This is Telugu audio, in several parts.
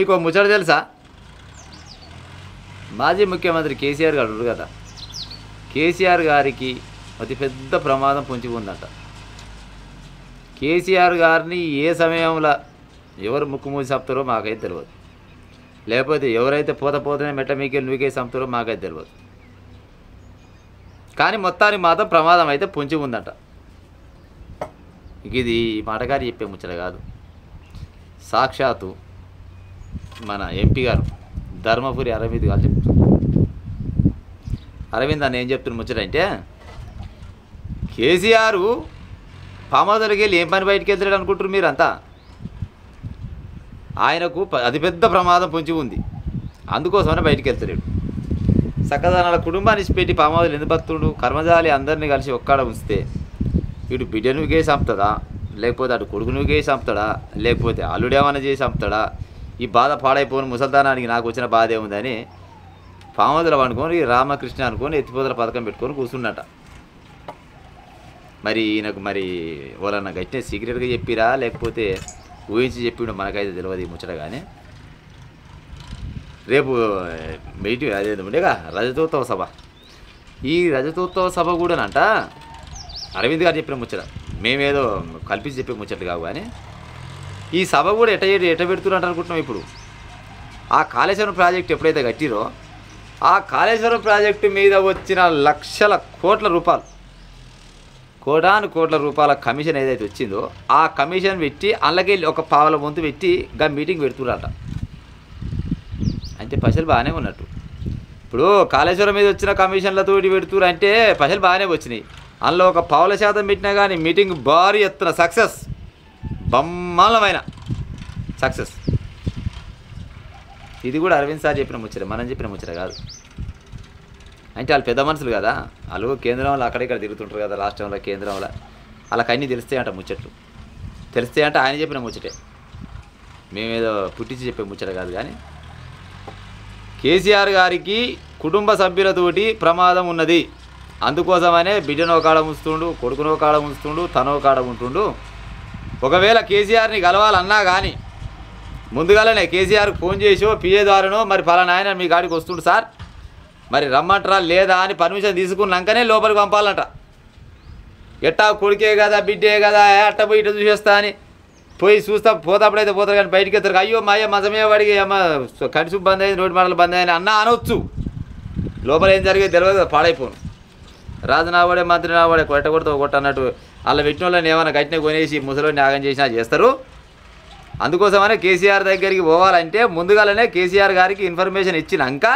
మీకు ముచ్చట తెలుసా? మాజీ ముఖ్యమంత్రి కేసీఆర్ గారు ఉన్నారు కదా, కేసీఆర్ గారికి అతిపెద్ద ప్రమాదం పొంచి ఉందంట. కేసీఆర్ గారిని ఏ సమయంలో ఎవరు ముక్కు మూసి చంపుతారో మాకైతే తెలియదు, లేకపోతే ఎవరైతే పోతనే మెట్ల మీకెళ్ళి నువ్వుకే చంపుతారో మాకైతే తెలియదు. కానీ మొత్తానికి మాత్రం ప్రమాదం అయితే పొంచి ఉందట. ఇది మాటగారి చెప్పే ముచ్చట కాదు, సాక్షాత్తు మన ఎంపీ గారు ధర్మపురి అరవింద్ గారు చెప్తున్నారు. అరవింద్ అని ఏం చెప్తున్న ముచ్చట అంటే, కేసీఆర్ పామోదలకి వెళ్ళి ఏం పని బయటికి వెళ్తాడు అనుకుంటారు మీరంతా? ఆయనకు అతిపెద్ద ప్రమాదం పొంచి ఉంది, అందుకోసమనే బయటికి వెళ్తలేడు. సకదానాల కుటుంబాన్ని పెట్టి పామోదలు ఎందుకు బతుకుడు? కర్మజాలి అందరినీ కలిసి ఒక్కడ ఉంచితే ఇటు బిడ్డను కేసి చంపుతాడా, లేకపోతే అటు కొడుకును కేసి చంపుతాడా, లేకపోతే అల్లుడేమన్నా చేసి చంపుతాడా? ఈ బాధ పాడైపోయిన ముసల్దానానికి నాకు వచ్చిన బాధ ఏముందని పామోదలు అనుకొని రామకృష్ణ అనుకొని ఎత్తిపోతల పథకం పెట్టుకొని కూర్చున్నట. మరి ఈయనకు మరి వాళ్ళన్న గట్టినే సీక్రెట్గా చెప్పిరా లేకపోతే ఊహించి చెప్పిండు మనకైతే తెలియదు ఈ ముచ్చట. కానీ రేపు మీటింగ్ అదే ఉండేగా రజతోత్సవ సభ, ఈ రజతోత్సవ సభ కూడానంట అరవింద్ గారు చెప్పిన ముచ్చట, మేమేదో కల్పించి చెప్పే ముచ్చట్లు కావు. కానీ ఈ సభ కూడా ఎట పెడుతున్నట్టు అనుకుంటున్నాం. ఇప్పుడు ఆ కాళేశ్వరం ప్రాజెక్టు ఎప్పుడైతే కట్టిరో ఆ కాళేశ్వరం ప్రాజెక్టు మీద వచ్చిన లక్షల కోట్ల రూపాయలు, కోటాను రూపాయల కమిషన్ ఏదైతే వచ్చిందో ఆ కమిషన్ పెట్టి అందులోకెళ్ళి ఒక పావుల వంతు పెట్టి గా మీటింగ్ పెడుతున్నారట. అంటే పైసలు బాగానే ఉన్నట్టు. ఇప్పుడు కాళేశ్వరం మీద వచ్చిన కమిషన్లతోటి పెడుతురు అంటే పైసలు బాగానే వచ్చినాయి. అందులో ఒక పావుల శాతం పెట్టినా కానీ మీటింగ్ భారీ ఎత్తున సక్సెస్, బ్రహ్మాండమైన సక్సెస్. ఇది కూడా అరవింద్ సార్ చెప్పిన ముచ్చట, మనం చెప్పిన ముచ్చట కాదు. అంటే వాళ్ళు పెద్ద మనుషులు కదా, వాళ్ళు కేంద్రంలో అక్కడిక్కడ తిరుగుతుంటారు కదా, రాష్ట్రంలో కేంద్రంలో వాళ్ళకి అన్నీ తెలుస్తాయంట ముచ్చట్లు. తెలుస్తాయంటే ఆయన చెప్పిన ముచ్చటే, మేమేదో పుట్టించి చెప్పే ముచ్చట కాదు. కానీ కేసీఆర్ గారికి కుటుంబ సభ్యులతోటి ప్రమాదం ఉన్నది, అందుకోసమనే బిడ్డనో కాడ ఉంచుతుండు, కొడుకునో కాడ ఉంచుతుండు, తనో కాడ ఉంటుండు. ఒకవేళ కేసీఆర్ని కలవాలన్నా కానీ ముందుగానే కేసీఆర్కి ఫోన్ చేసో పిఏ ద్వారానో మరి ఫలానా ఆయన మీ కాడికి వస్తుండు సార్ మరి రమ్మంటారా లేదా అని పర్మిషన్ తీసుకున్నాకనే లోపలికి పంపాలంట. ఎట్టా కొడుకే కదా బిడ్డే కదా అట్ట పోయి ఇట్లా చూసేస్తా అని పోయి చూస్తా పోతాప్పుడైతే పోతారు. కానీ బయటికి వెళ్తారు, అయ్యో మా అయ్య మజమే వాడికి అమ్మ కడుసు బంద్ అయింది, నోటి మాటలు బంద్ అయ్యాని అన్న అనవచ్చు. లోపల ఏం జరిగేది తెలియదు, పాడైపోను. రాజు నావాడే మంత్రి నావాడే కొట్టకూడదు కొట్ట అన్నట్టు అలా పెట్టిన వాళ్ళని ఏమైనా గట్టిన కొనేసి ముసలిని న్యాగం చేసినా చేస్తారు. అందుకోసమనే కేసీఆర్ దగ్గరికి పోవాలంటే ముందుగానే కేసీఆర్ గారికి ఇన్ఫర్మేషన్ ఇచ్చినాక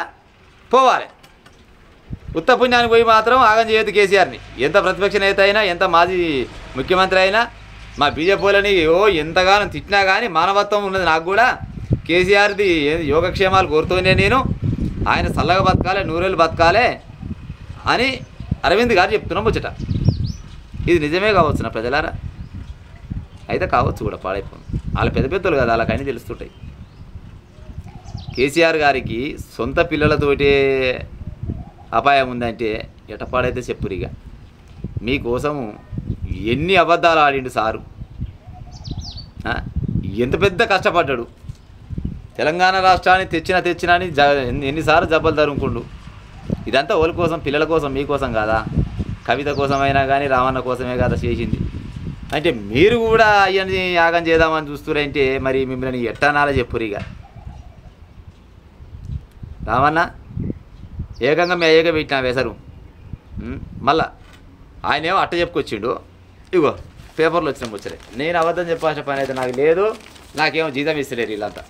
పోవాలి. ఉత్త పుణ్యానికి పోయి మాత్రం ఆగం చేయొద్దు కేసీఆర్ని. ఎంత ప్రతిపక్ష నేత అయినా, ఎంత మాజీ ముఖ్యమంత్రి అయినా, మా బీజేపీలని ఎంతగానో తిట్టినా కానీ మానవత్వం ఉన్నది నాకు కూడా. కేసీఆర్ది యోగక్షేమాలు కోరుతూనే నేను, ఆయన చల్లగా బతకాలి, నూరేళ్ళు బతకాలి అని అరవింద్ గారు చెప్తున్నాం ముచ్చట. ఇది నిజమే కావచ్చు నా ప్రజలారా, అయితే కావచ్చు కూడా పాడైపోయింది. వాళ్ళ పెద్దలు కదా, వాళ్ళకి అన్నీ తెలుస్తుంటాయి. కేసీఆర్ గారికి సొంత పిల్లలతోటే అపాయం ఉందంటే ఎటపాడైతే చెప్పురిగా. మీకోసము ఎన్ని అబద్ధాలు ఆడిండు సారు, ఎంత పెద్ద కష్టపడ్డాడు. తెలంగాణ రాష్ట్రాన్ని తెచ్చినా అని ఎన్నిసార్లు జబ్బలు తరుముకుండు. ఇదంతా వాళ్ళ కోసం, పిల్లల కోసం, మీకోసం కాదా? కవిత కోసమైనా కానీ రామన్న కోసమే కదా చేసింది. అంటే మీరు కూడా అవన్నీ యాగం చేద్దామని చూస్తున్నారంటే మరి మిమ్మల్ని ఎట్టనాలో చెప్పురిగా. రామన్న ఏకంగా మీ అయ్యగా పెట్టినా వేసరు, మళ్ళా ఆయనేమో అట్ట చెప్పుకొచ్చిండు. ఇగో పేపర్లో వచ్చిన ముచ్చరే, నేను అబద్ధం చెప్పాల్సిన పని అయితే నాకు లేదు, నాకేమో జీతం ఇస్తలేరు వీళ్ళంతా.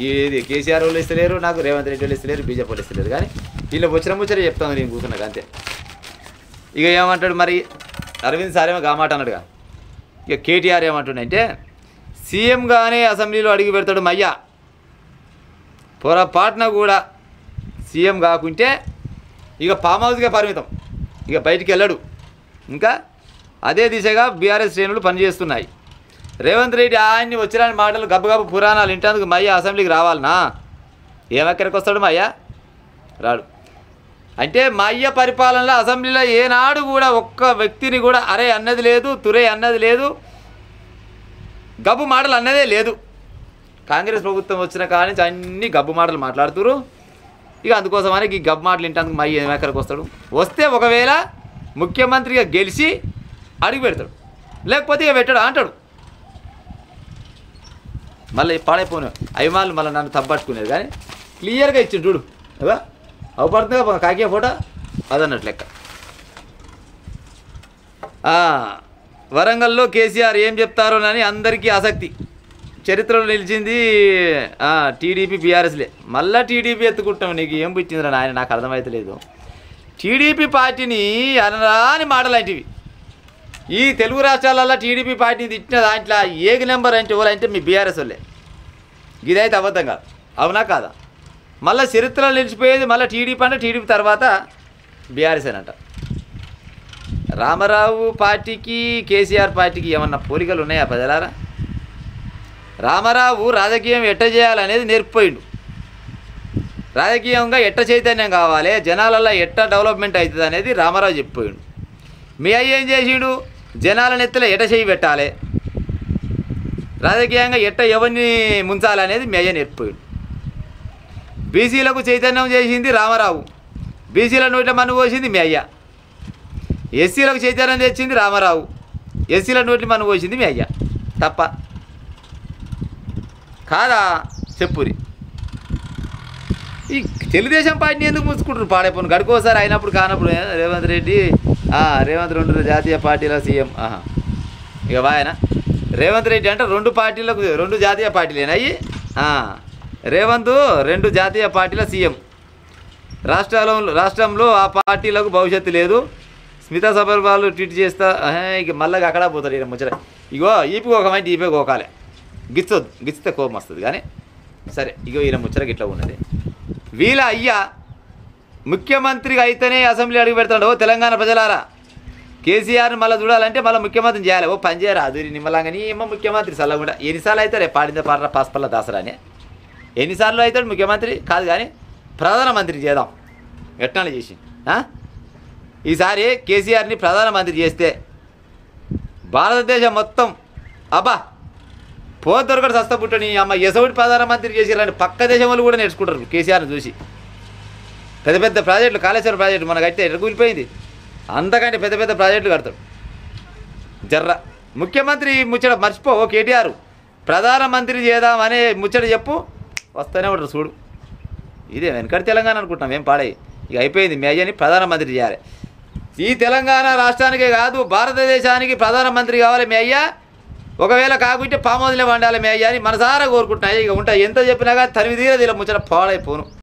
ఇది కేసీఆర్ వాళ్ళు ఇస్తలేరు, నాకు రేవంత్ రెడ్డి వాళ్ళు ఇస్తలేరు, బీజేపీ వాళ్ళు ఇస్తలేరు. కానీ వీళ్ళు వచ్చిన ముచ్చరే చెప్తాను నేను కూర్చున్నాక అంతే. ఇక ఏమంటాడు మరి అరవింద్ సార్ ఏమో గామాట అన్నాడుగా. ఇక కేటీఆర్ ఏమంటుండంటే సీఎంగానే అసెంబ్లీలో అడిగి పెడతాడు మయ్యా, పొరపాటున కూడా సీఎం కాకుంటే ఇక ఫామ్ హౌస్గా పరిమితం, ఇక బయటికి వెళ్ళడు. ఇంకా అదే దిశగా బీఆర్ఎస్ శ్రేణులు పనిచేస్తున్నాయి. రేవంత్ రెడ్డి ఆయన్ని వచ్చిరాని మాటలు గబ్బగబ్బ పురాణాలు వింటేందుకు మయ్య అసెంబ్లీకి రావాలనా? ఏమెక్కడికి వస్తాడు మయ్య? రాడు. అంటే మయ్య పరిపాలనలో అసెంబ్లీలో ఏనాడు కూడా ఒక్క వ్యక్తిని కూడా అరే అన్నది లేదు, తురే అన్నది లేదు, గబ్బు మాటలు అన్నదే లేదు. కాంగ్రెస్ ప్రభుత్వం వచ్చిన కాడి నుంచి అన్ని గబ్బు మాటలు మాట్లాడుతురు. ఇక అందుకోసమని ఈ గబ్బు మాటలు వింటానికి మై ఎక్కడికి వస్తాడు. వస్తే ఒకవేళ ముఖ్యమంత్రిగా గెలిచి అడిగి పెడతాడు, లేకపోతే ఇక పెట్టాడు అంటాడు. మళ్ళీ పాడైపోను అభిమానులు మళ్ళీ నన్ను తప్పట్టుకునేది. కానీ క్లియర్గా ఇచ్చిండు చూడు, అదా అవపడుతుందిగా కాకియా ఫోటో అదన్నట్టు లెక్క. వరంగల్లో కేసీఆర్ ఏం చెప్తారోనని అందరికీ ఆసక్తి. చరిత్రలో నిలిచింది టీడీపీ బీఆర్ఎస్లే. మళ్ళీ టీడీపీ ఎత్తుకుంటాం. నీకు ఏం పుచ్చిందిరా నాయన, నాకు అర్థమవుతలేదు. టీడీపీ పార్టీని అనరాని మాటలాంటివి. ఈ తెలుగు రాష్ట్రాలలో టీడీపీ పార్టీని తిట్టిన దాంట్లో ఏక నెంబర్ అంటే వాళ్ళంటే మీ బీఆర్ఎస్ వాళ్ళే. ఇదైతే అబద్ధం కాదు, అవునా కాదా? మళ్ళీ చరిత్రలో నిలిచిపోయేది మళ్ళీ టీడీపీ అంటే టీడీపీ తర్వాత బీఆర్ఎస్ అనంట. రామారావు పార్టీకి కేసీఆర్ పార్టీకి ఏమన్నా పోలికలు ఉన్నాయా ప్రజలారా? రామారావు రాజకీయం ఎట్ట చేయాలనేది నేర్పిపోయిండు. రాజకీయంగా ఎట్ట చైతన్యం కావాలి, జనాలలో ఎట్ట డెవలప్మెంట్ అవుతుంది అనేది రామారావు చెప్పిపోయిండు. మీ అయ్య ఏం చేసిండు? జనాల నెత్తిలో ఎట్ట చేయి పెట్టాలి, రాజకీయంగా ఎట్ట ఎవరిని ముంచాలనేది మీ అయ్య నేర్పిపోయిండు. బీసీలకు చైతన్యం చేసింది రామారావు, బీసీల నోట్ల మన్ను పోసింది మీ అయ్య. ఎస్సీలకు చైతన్యం తెచ్చింది రామారావు, ఎస్సీల నోట్ల మన్ను పోసింది మీ అయ్య. తప్ప కాదా చెప్పురి. ఈ తెలుగుదేశం పార్టీని ఎందుకు ముంచుకుంటారు? పాడైపోను గడుకోసారి అయినప్పుడు కానప్పుడు రేవంత్ రెడ్డి రేవంత్ 2 జాతీయ పార్టీల సీఎం. ఇక ఆయన రేవంత్ రెడ్డి అంటే 2 పార్టీలకు 2 జాతీయ పార్టీలేనాయి. రేవంత్ 2 జాతీయ పార్టీల సీఎం. రాష్ట్రంలో ఆ పార్టీలకు భవిష్యత్తు లేదు. స్మితా సబర్వాల్ ట్వీట్ చేస్తా. ఇక మళ్ళీ అక్కడ పోతాడు ఈయన ముచ్చట. ఇగో ఈపీ ఒక మైంటి ఈపీ గోకాలే, గిచ్చొద్దు, గిచ్చితే కోపం వస్తుంది. కానీ సరే, ఇగో ఈయన ముచ్చటకి ఇట్లా ఉన్నది. వీళ్ళ అయ్యా ముఖ్యమంత్రిగా అయితేనే అసెంబ్లీ అడుగు పెడతాడు. తెలంగాణ ప్రజలారా, కేసీఆర్ని మళ్ళీ చూడాలంటే మళ్ళీ ముఖ్యమంత్రిని చేయాలి. పని చేయరా అదూరి నిమ్మలంగాని ఏమో ముఖ్యమంత్రి సల్లగుండా. ఎన్నిసార్లు అయితే రేపు పాడిందే పాడరా పాస్పల్ల దాసరాని ఎన్నిసార్లు అవుతాడు ముఖ్యమంత్రి కాదు, కానీ ప్రధానమంత్రి చేద్దాం ఎట్లా చేసి. ఈసారి కేసీఆర్ని ప్రధానమంత్రి చేస్తే భారతదేశం మొత్తం అబ్బా పోదొరకడు సస్త పుట్టని అమ్మ ఎసవుడి ప్రధానమంత్రి చేసిరని పక్క దేశం వాళ్ళు కూడా నేర్చుకుంటారు కేసీఆర్ని చూసి. పెద్ద పెద్ద ప్రాజెక్టులు, కాళేశ్వరం ప్రాజెక్టు మనకు అయితే ఎట్లా కూలిపోయింది, అంతకంటే పెద్ద పెద్ద ప్రాజెక్టులు కడతాడు. జర్ర ముఖ్యమంత్రి ముచ్చట మర్చిపో. కేటీఆర్ ప్రధానమంత్రి చేద్దామనే ముచ్చట చెప్పు, వస్తూనే ఉంటారు చూడు. ఇదే వెనకటి తెలంగాణ అనుకుంటున్నాం, ఏం పాడాయి. ఇక అయిపోయింది. మీ అయ్యని ప్రధానమంత్రి చేయాలి. ఈ తెలంగాణ రాష్ట్రానికే కాదు భారతదేశానికి ప్రధానమంత్రి కావాలి మీ అయ్యా. ఒకవేళ కాకుంటే పామోదిలే వండాలి మీ అయ్యా అని మనసారా కోరుకుంటున్నాయి. ఇక ఉంటాయి ఎంత చెప్పినా కానీ తరిమి తీరది ఇలా ముచ్చట పాడైపోను.